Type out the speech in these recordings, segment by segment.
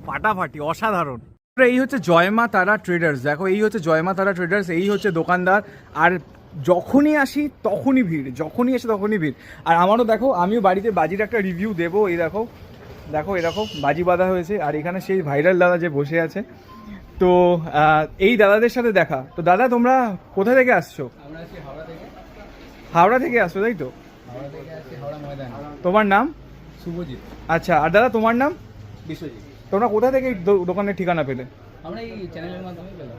ফাটাফাটি, অসাধারণ। এই হচ্ছে জয় মা তারা ট্রেডার্স। দেখো এই হচ্ছে জয় মা তারা ট্রেডার্স, এই হচ্ছে দোকানদার। আর যখনই আসি তখনই ভিড়, যখনই আসি তখনই ভিড়। আর আমারও দেখো, আমিও বাড়িতে বাজির একটা রিভিউ দেবো। এই দেখো দেখো এরকম বাজি বাঁধা হয়েছে। আর এখানে সেই ভাইরাল দাদা যে বসে আছে, তো এই দাদাদের সাথে দেখা। তো দাদা তোমরা কোথা থেকে আসছো? আমরা আছি হাওড়া থেকে। হাওড়া থেকে আসছো তাই তো? হাওড়া থেকে আসছি, হাওড়া ময়দান। তোমার নাম? শুভজিৎ। আচ্ছা, আর দাদা তোমার নাম? বিশ্বজিৎ। তোমরা কোথা থেকে এই দোকানের ঠিকানা পেলে? আমরা এই চ্যানেলের মাধ্যমে পেলাম।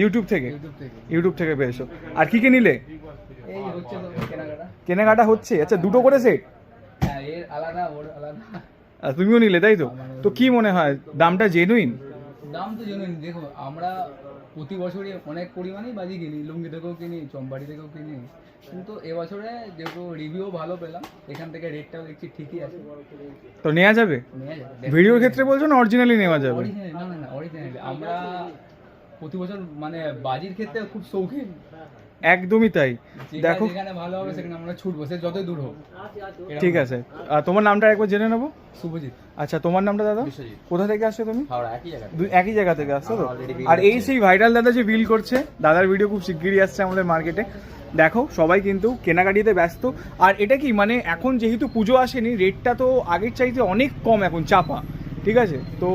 ইউটিউব থেকে? ইউটিউব থেকে। ইউটিউব থেকে পেয়েছো। আর কি কি নিলে? এই হচ্ছে তো কেনাকাটা। কেনাকাটা হচ্ছে? আচ্ছা, দুটো করে সেট? হ্যাঁ, এর আলাদা ওর আলাদা। আর তুমিও নিলে তাই তো? তো কি মনে হয় দামটা জেনুইন? দাম তো জেনুইন। দেখো, আমরা প্রতি বছরই অনেক পরিমাণেই বাজি কিনি, লুঙ্গি থেকেও কিনি, চম্পাড়ি থেকেও কিনি। কিন্তু এবছরে যেহেতু রিভিউ ভালো পেলাম, এখান থেকে রেটটাও দেখছি ঠিকই আছে, তো নেওয়া যাবে? নেওয়া যায়। ভিডিওর ক্ষেত্রে বলছো না অরিজিনালি নেওয়া যাবে? অরিজিনাল, না না না, অরিজিনাল। আমরা প্রতি বছর মানে বাজির ক্ষেত্রে খুব শৌখিন। একদমই তাই। দেখো যেখানে ভালো হবে সেখানে আমরা ছুটবো, সে যতই দূর হোক। ঠিক আছে, তোমার নামটা একবার জেনে নেবো। শুভজিৎ। আচ্ছা, তোমার নামটা দাদা? বিশ্বজিৎ। কোথা থেকে আসছো তুমি? হাওড়া, একই জায়গা। একই জায়গা থেকে আসছো তো? আমার already bill আর এই হচ্ছে। সেই ভাইরাল দাদা যে বিল করছে, দাদার ভিডিও খুব শিগগিরই আসছে আমাদের মার্কেটে। দেখো সবাই কিন্তু কেনাকাটিতে ব্যস্ত। আর এটা কি মানে এখন যেহেতু পুজো আসেনি, রেটটা তো আগের চাইতে অনেক কম এখন, চাপা। ঠিক আছে, তো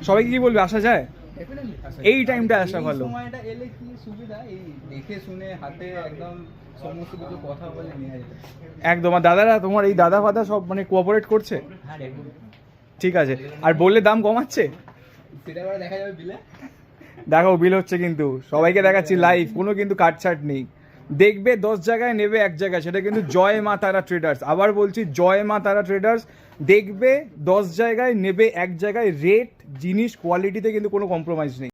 সবাই কি বলবে, আসা যায়? এই টাইমটা আসা ভালো। সময়টা এলে কি সুবিধা, এই দেখে শুনে হাতে একদম সমস্ত কিছু কথা বলে নিয়ে যেতে। একদম। আর দাদারা তোমার এই দাদা ফাদা সব মানে কোঅপারেট করছে? হ্যাঁ, ঠিক আছে। আর বললে দাম কমাচ্ছে? সেটা করে দেখা যাবে বিলে। দেখো বিল হচ্ছে কিন্তু, সবাইকে দেখাচ্ছি লাইভ, কোনো কিন্তু কাটছাট নেই। দেখবে 10 জায়গায়, নেবে 1 জায়গায়, সেটা কিন্তু জয় মা তারা ট্রেডার্স। আবার বলছি, জয় মা তারা ট্রেডার্স। দেখবে 10 জায়গায়, নেবে 1 জায়গায়। রেট, জিনিস, কোয়ালিটিতে কিন্তু কোনো কম্প্রোমাইজ নেই।